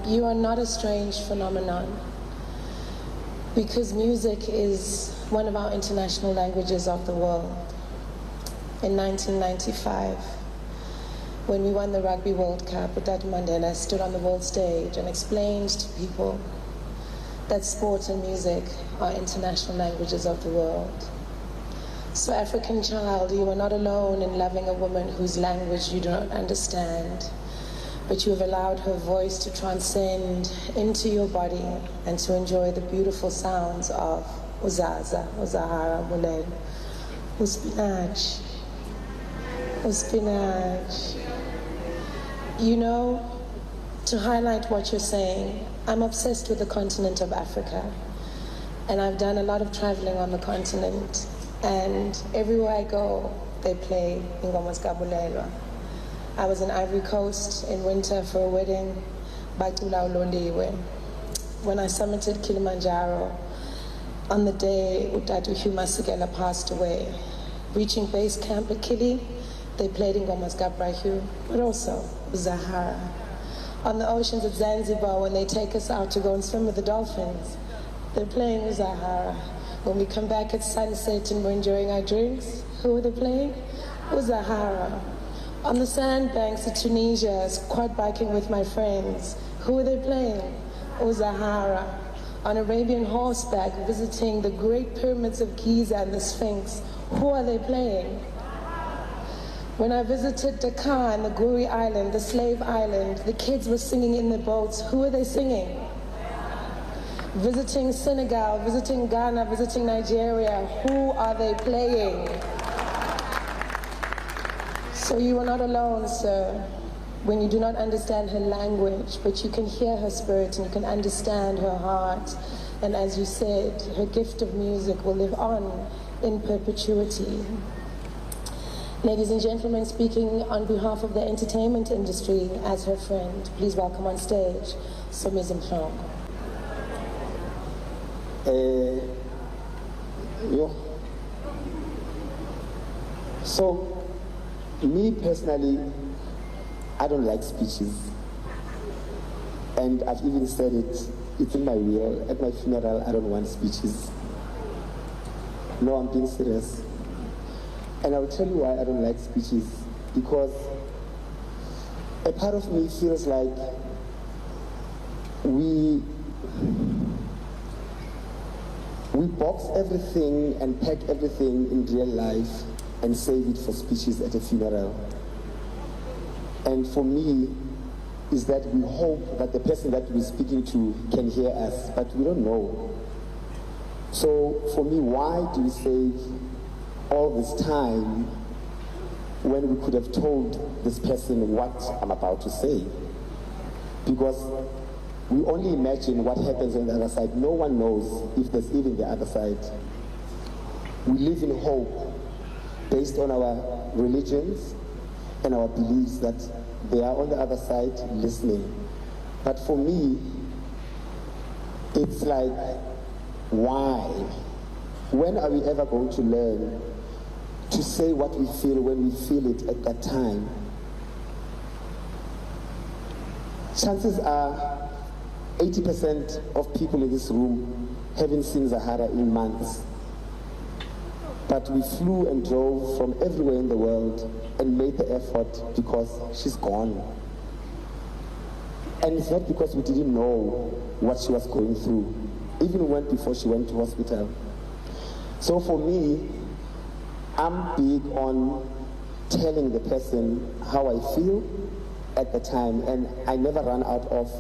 you are not a strange phenomenon, because music is one of our international languages of the world. In 1995, when we won the Rugby World Cup, Dr. Mandela stood on the world stage and explained to people that sport and music are international languages of the world. So, African child, you are not alone in loving a woman whose language you do not understand, but you have allowed her voice to transcend into your body and to enjoy the beautiful sounds of uzaza, uzahara, mulele, uspinach, uspinach. You know, to highlight what you're saying, I'm obsessed with the continent of Africa, and I've done a lot of traveling on the continent, and everywhere I go, they play ingoma zikabulelwa. I was in Ivory Coast in winter for a wedding, bacula uloliwe. When I summited Kilimanjaro, on the day Utatu Hugh Masekela passed away, reaching base camp at Kili, they played ingoma zikaBraHugh, but also Zahara. On the oceans at Zanzibar, when they take us out to go and swim with the dolphins, they're playing Zahara. When we come back at sunset and we're enjoying our drinks, who are they playing? Zahara. On the sandbanks of Tunisia, quad biking with my friends, who are they playing? Zahara. On Arabian horseback, visiting the great pyramids of Giza and the Sphinx, who are they playing? When I visited Dakar and the Guri Island, the slave island, the kids were singing in the boats. Who are they singing? Visiting Senegal, visiting Ghana, visiting Nigeria, who are they playing? So you are not alone, sir, when you do not understand her language, but you can hear her spirit and you can understand her heart. And as you said, her gift of music will live on in perpetuity. Ladies and gentlemen, speaking on behalf of the entertainment industry as her friend, please welcome on stage, Somizi Mhlongo. So, me personally, I don't like speeches. And I've even said it, it's in my will. At my funeral, I don't want speeches. No, I'm being serious. And I'll tell you why I don't like speeches. Because a part of me feels like we box everything and pack everything in real life and save it for speeches at a funeral. And for me, is that we hope that the person that we're speaking to can hear us, but we don't know. So for me, why do we save all this time when we could have told this person what I'm about to say? Because we only imagine what happens on the other side. No one knows if there's even the other side. We live in hope based on our religions and our beliefs that they are on the other side listening. But for me, it's like, why? When are we ever going to learn to say what we feel when we feel it at that time? Chances are 80% of people in this room haven't seen Zahara in months. But we flew and drove from everywhere in the world and made the effort because she's gone. And it's not because we didn't know what she was going through, even before she went to hospital. So for me, I'm big on telling the person how I feel at the time, and I never run out of,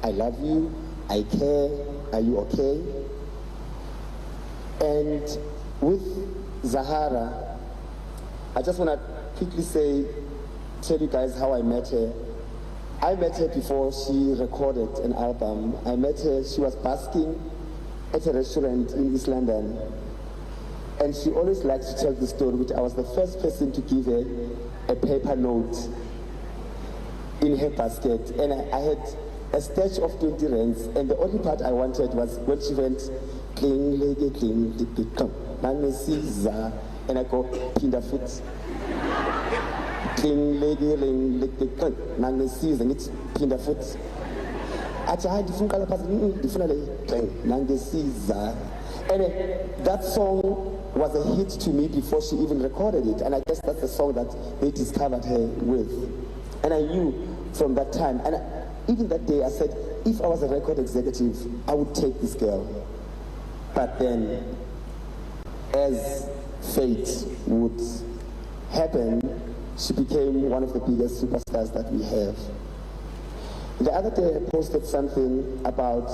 I love you, I care, are you okay? And with Zahara, I just want to quickly tell you guys how I met her. I met her before she recorded an album. I met her, she was basking at a restaurant in East London. And she always likes to tell the story, which I was the first person to give her a paper note in her basket. And I had a stash of 20 rands, and the only part I wanted was when she went, cling, lege, cling, lick, come, and I go, pinda foot. Cling, lege, ring, lick, come, and it's pinda foot. athi hayi ndifuna uqala phasi ndifuna le nangesiza. And that song was a hit to me before she even recorded it, and I guess that's the song that they discovered her with. And I knew from that time, and even that day I said, if I was a record executive, I would take this girl. But then, as fate would happen, she became one of the biggest superstars that we have. The other day I posted something about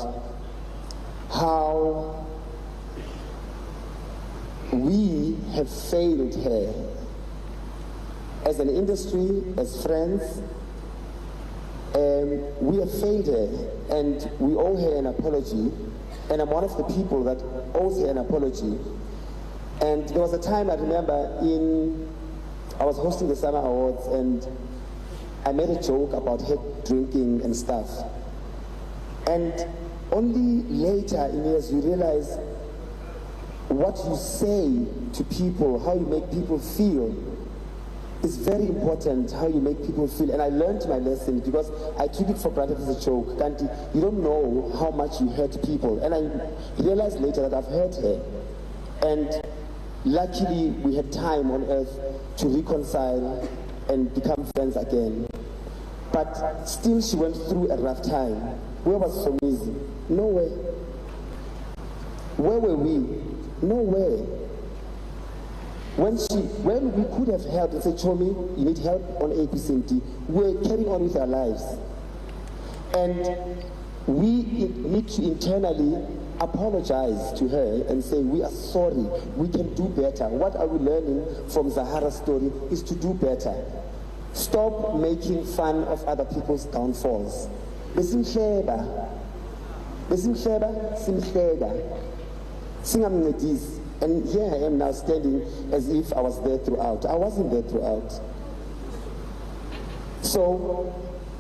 how we have failed her as an industry, as friends. We have failed her, and we owe her an apology, and I'm one of the people that owes her an apology. And there was a time I remember I was hosting the Summer Awards, and I made a joke about her drinking and stuff. And only later in years you realize what you say to people, how you make people feel, is very important, how you make people feel. And I learned my lesson because I took it for granted as a joke. Kanti, you don't know how much you hurt people. And I realized later that I've hurt her. And luckily we had time on earth to reconcile and become friends again. But still she went through a rough time. Where was Somizi? Nowhere. Where were we? Nowhere. When we could have helped and said, Chomi, you need help on APCNT, we're carrying on with our lives. And we need to internally apologize to her and say, we are sorry, we can do better. What are we learning from Zahara's story is to do better. Stop making fun of other people's downfalls. Besimhleba, simhleba, singamncedisi. And here I am now standing as if I was there throughout. I wasn't there throughout. So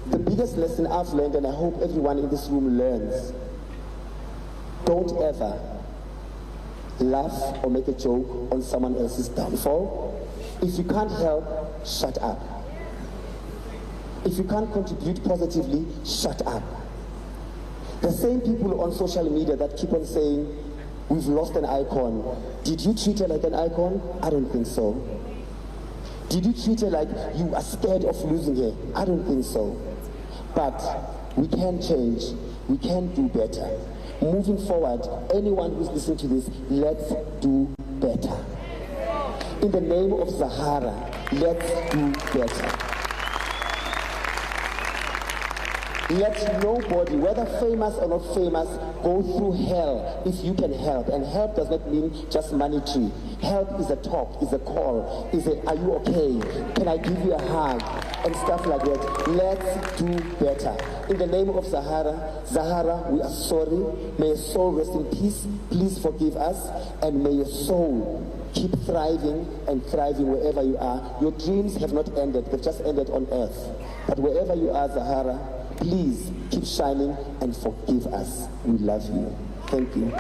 the biggest lesson I've learned, and I hope everyone in this room learns, don't ever laugh or make a joke on someone else's downfall. If you can't help, shut up. If you can't contribute positively, shut up. The same people on social media that keep on saying, we've lost an icon. Did you treat her like an icon? I don't think so. Did you treat her like you are scared of losing her? I don't think so. But we can change. We can do better. Moving forward, anyone who's listening to this, let's do better. In the name of Zahara, let's do better. Let nobody, whether famous or not famous, go through hell if you can help. And help does not mean just monetary. Help is a talk, is a call, is a, are you okay? Can I give you a hug? And stuff like that. Let's do better. In the name of Zahara, we are sorry. May your soul rest in peace. Please forgive us. And may your soul keep thriving and thriving wherever you are. Your dreams have not ended. They've just ended on earth. But wherever you are, Zahara, please keep shining and forgive us. We love you. Thank you.